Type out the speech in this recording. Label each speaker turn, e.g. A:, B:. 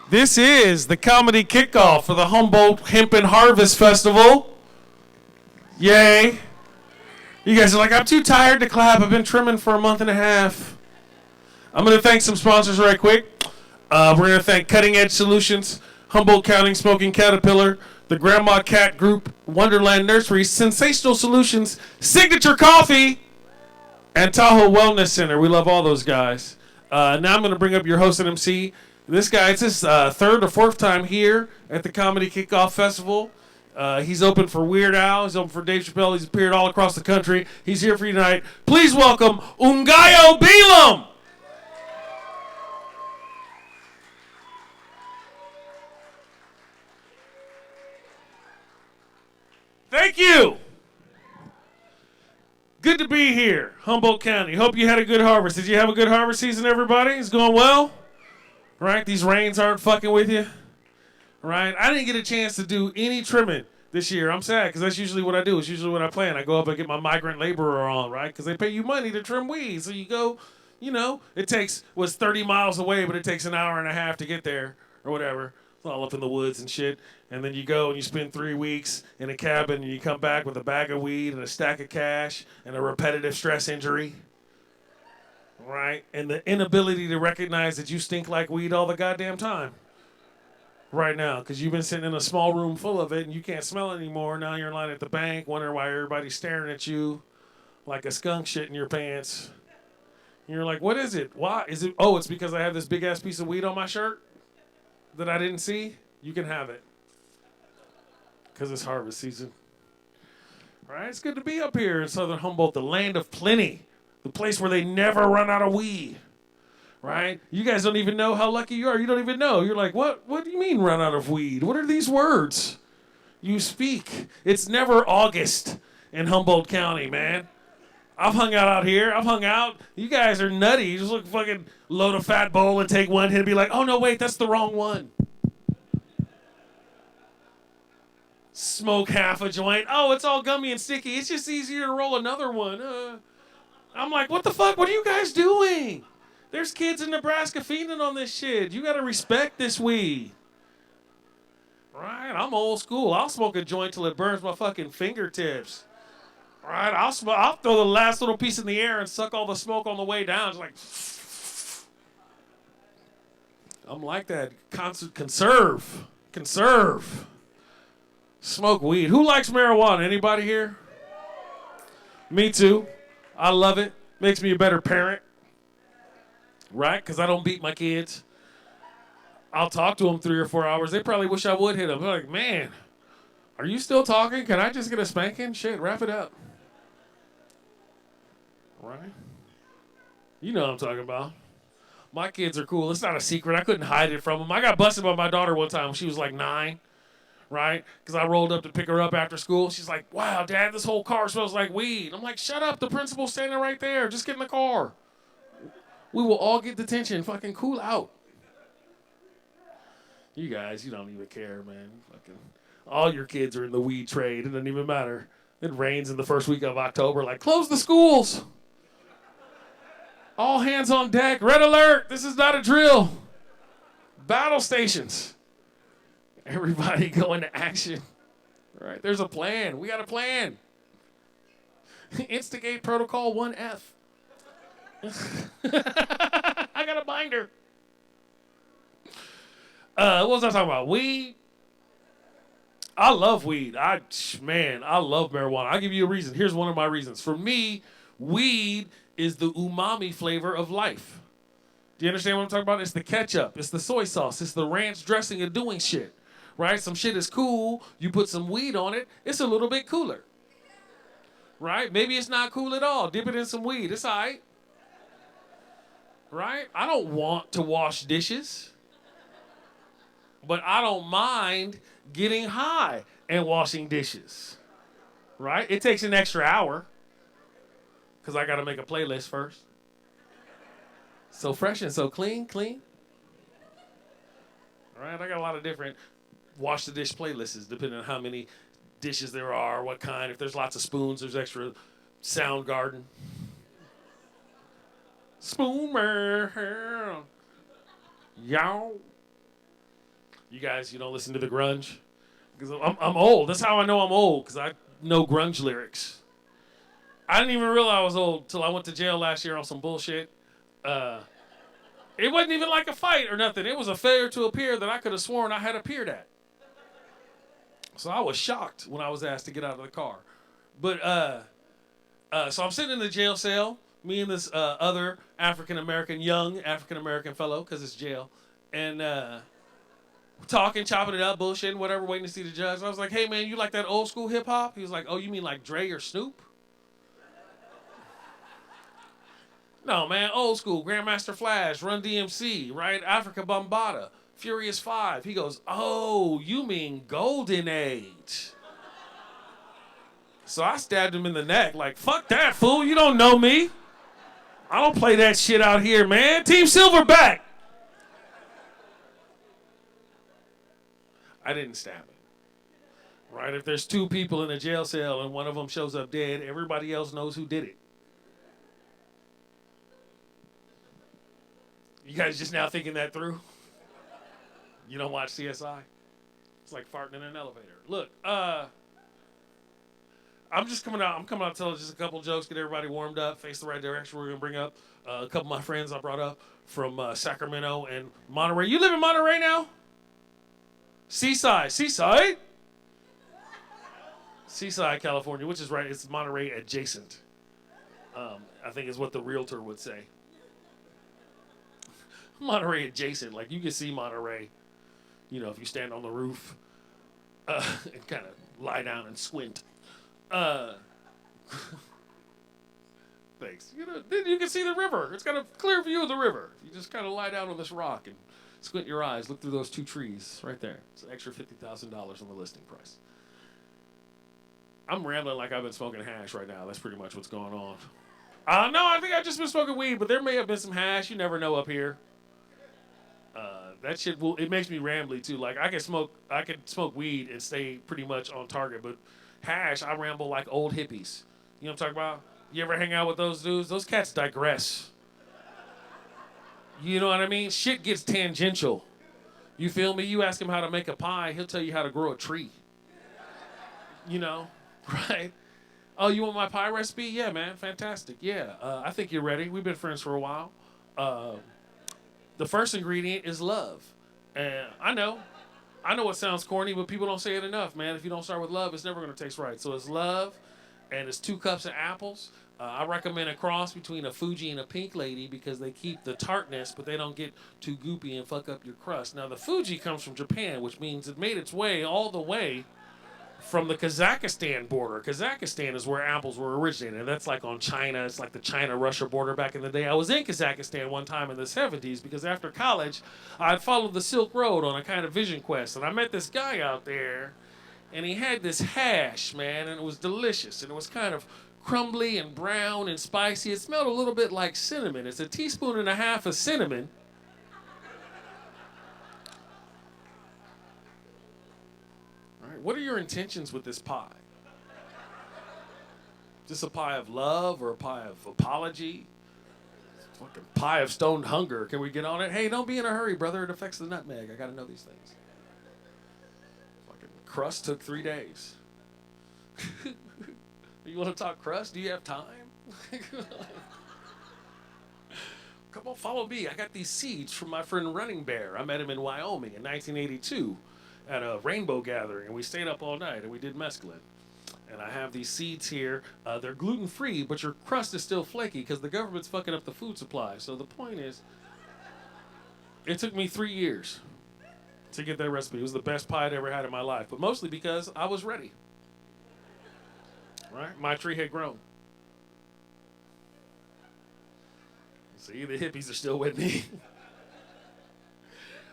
A: This is the comedy kickoff for the Humboldt Hemp and Harvest Festival. Yay. You guys are like, I'm too tired to clap. I've been trimming for a month and a half. I'm going to thank some sponsors right quick. We're going to thank Cutting Edge Solutions, Humboldt County Smoking Caterpillar, the Grandma Cat Group, Wonderland Nursery, Sensational Solutions, Signature Coffee, and Tahoe Wellness Center. We love all those guys. Now I'm going to bring up your host and MC. This guy, it's his third or fourth time here at the Comedy Kickoff Festival. He's open for Weird Al. He's open for Dave Chappelle. He's appeared all across the country. He's here for you tonight. Please welcome Ungayo Belam. Thank you. Good to be here, Humboldt County. Hope you had a good harvest. Did you have a good harvest season, everybody? It's going well? Right? These rains aren't fucking with you? Right? I didn't get a chance to do any trimming this year. I'm sad because that's usually what I do. It's usually what I plan. I go up and get my migrant laborer on, right? Because they pay you money to trim weeds. So you go, it was 30 miles away, but it takes an hour and a half to get there or whatever. It's all up in the woods and shit. And then you go and you spend 3 weeks in a cabin and you come back with a bag of weed and a stack of cash and a repetitive stress injury. Right? And the inability to recognize that you stink like weed all the goddamn time. Right now, because you've been sitting in a small room full of it and you can't smell it anymore. Now you're in line at the bank, wondering why everybody's staring at you like a skunk shit in your pants. And you're like, what is it? Why? Is it? Oh, it's because I have this big ass piece of weed on my shirt that I didn't see. You can have it. Because it's harvest season. All right, it's good to be up here in Southern Humboldt, the land of plenty. The place where they never run out of weed. Right? You guys don't even know how lucky you are. You don't even know. You're like, what do you mean run out of weed? What are these words you speak? It's never August in Humboldt County, man. I've hung out here. I've hung out. You guys are nutty. You just look fucking load a fat bowl and take one hit and be like, oh, no, wait, that's the wrong one. Smoke half a joint. Oh, it's all gummy and sticky. It's just easier to roll another one. I'm like, what the fuck? What are you guys doing? There's kids in Nebraska feeding on this shit. You got to respect this weed. Right? I'm old school. I'll smoke a joint till it burns my fucking fingertips. Right? I'll throw the last little piece in the air and suck all the smoke on the way down. It's like, I'm like that. Conserve. Smoke weed. Who likes marijuana? Anybody here? Me too. I love it. Makes me a better parent. Right? Because I don't beat my kids. I'll talk to them 3 or 4 hours. They probably wish I would hit them. They're like, man, are you still talking? Can I just get a spanking? Shit, wrap it up. Right? You know what I'm talking about. My kids are cool. It's not a secret. I couldn't hide it from them. I got busted by my daughter one time when she was like 9. Right? Because I rolled up to pick her up after school. She's like, wow, Dad, this whole car smells like weed. I'm like, shut up. The principal's standing right there. Just get in the car. We will all get detention. Fucking cool out. You guys, you don't even care, man. Fucking, all your kids are in the weed trade. It doesn't even matter. It rains in the first week of October. Like, close the schools. All hands on deck. Red alert. This is not a drill. Battle stations. Everybody go into action. All right, there's a plan. We got a plan. Instigate Protocol 1F. I got a binder. What was I talking about? Weed. I love weed. I love marijuana. I'll give you a reason. Here's one of my reasons. For me, weed is the umami flavor of life. Do you understand what I'm talking about? It's the ketchup. It's the soy sauce. It's the ranch dressing of doing shit. Right? Some shit is cool. You put some weed on it. It's a little bit cooler. Right? Maybe it's not cool at all. Dip it in some weed. It's all right. Right? I don't want to wash dishes. But I don't mind getting high and washing dishes. Right? It takes an extra hour. Because I got to make a playlist first. So fresh and so clean. All right? I got a lot of different wash the dish playlists depending on how many dishes there are, what kind. If there's lots of spoons, there's extra Soundgarden. Spooner. Y'all. You guys, you don't listen to the grunge? Because I'm old. That's how I know I'm old, because I know grunge lyrics. I didn't even realize I was old till I went to jail last year on some bullshit. It wasn't even like a fight or nothing. It was a failure to appear that I could have sworn I had appeared at. So I was shocked when I was asked to get out of the car. But so I'm sitting in the jail cell, me and this other young African American fellow, because it's jail, and talking, chopping it up, bullshitting, whatever, waiting to see the judge. I was like, hey man, you like that old school hip hop? He was like, oh, you mean like Dre or Snoop? No, man, old school, Grandmaster Flash, Run DMC, right? Africa Bambaataa, Furious 5. He goes, oh, you mean Golden Age. So I stabbed him in the neck, like, fuck that, fool, you don't know me. I don't play that shit out here, man. Team Silverback. I didn't stab him. Right? If there's two people in a jail cell and one of them shows up dead, everybody else knows who did it. You guys just now thinking that through? You don't watch CSI? It's like farting in an elevator. Look, I'm coming out to tell just a couple jokes, get everybody warmed up, face the right direction. We're going to bring up a couple of my friends I brought up from Sacramento and Monterey. You live in Monterey now? Seaside, California, which is right. It's Monterey adjacent. I think is what the realtor would say. Monterey adjacent, like you can see Monterey, you know, if you stand on the roof and kind of lie down and squint. Thanks. You know, then you can see the river. It's got a clear view of the river. You just kind of lie down on this rock and squint your eyes, look through those two trees right there. It's an extra $50,000 on the listing price. I'm rambling like I've been smoking hash right now. That's pretty much what's going on. No, I think I've just been smoking weed, but there may have been some hash. You never know up here. That shit it makes me rambly too. Like I can smoke weed and stay pretty much on target, but hash, I ramble like old hippies. You know what I'm talking about? You ever hang out with those dudes? Those cats digress. You know what I mean? Shit gets tangential. You feel me? You ask him how to make a pie, he'll tell you how to grow a tree. You know, right? Oh, you want my pie recipe? Yeah, man, fantastic. Yeah, I think you're ready. We've been friends for a while. The first ingredient is love. And I know it sounds corny, but people don't say it enough, man. If you don't start with love, it's never going to taste right. So it's love, and it's 2 cups of apples. I recommend a cross between a Fuji and a Pink Lady because they keep the tartness, but they don't get too goopy and fuck up your crust. Now, the Fuji comes from Japan, which means it made its way all the way from the Kazakhstan border. Kazakhstan is where apples were originated. That's like on China. It's like the China-Russia border back in the day. I was in Kazakhstan one time in the 70s because after college, I'd followed the Silk Road on a kind of vision quest. And I met this guy out there, and he had this hash, man, and it was delicious. And it was kind of crumbly and brown and spicy. It smelled a little bit like cinnamon. It's a teaspoon and a half of cinnamon. What are your intentions with this pie? Is this a pie of love or a pie of apology? Fucking pie of stoned hunger. Can we get on it? Hey, don't be in a hurry, brother. It affects the nutmeg. I gotta know these things. Fucking crust took 3 days. You want to talk crust? Do you have time? Come on, follow me. I got these seeds from my friend Running Bear. I met him in Wyoming in 1982. At a rainbow gathering, and we stayed up all night, and we did mescaline. And I have these seeds here. They're gluten-free, but your crust is still flaky because the government's fucking up the food supply. So the point is, it took me 3 years to get that recipe. It was the best pie I'd ever had in my life, but mostly because I was ready. Right? My tree had grown. See, the hippies are still with me.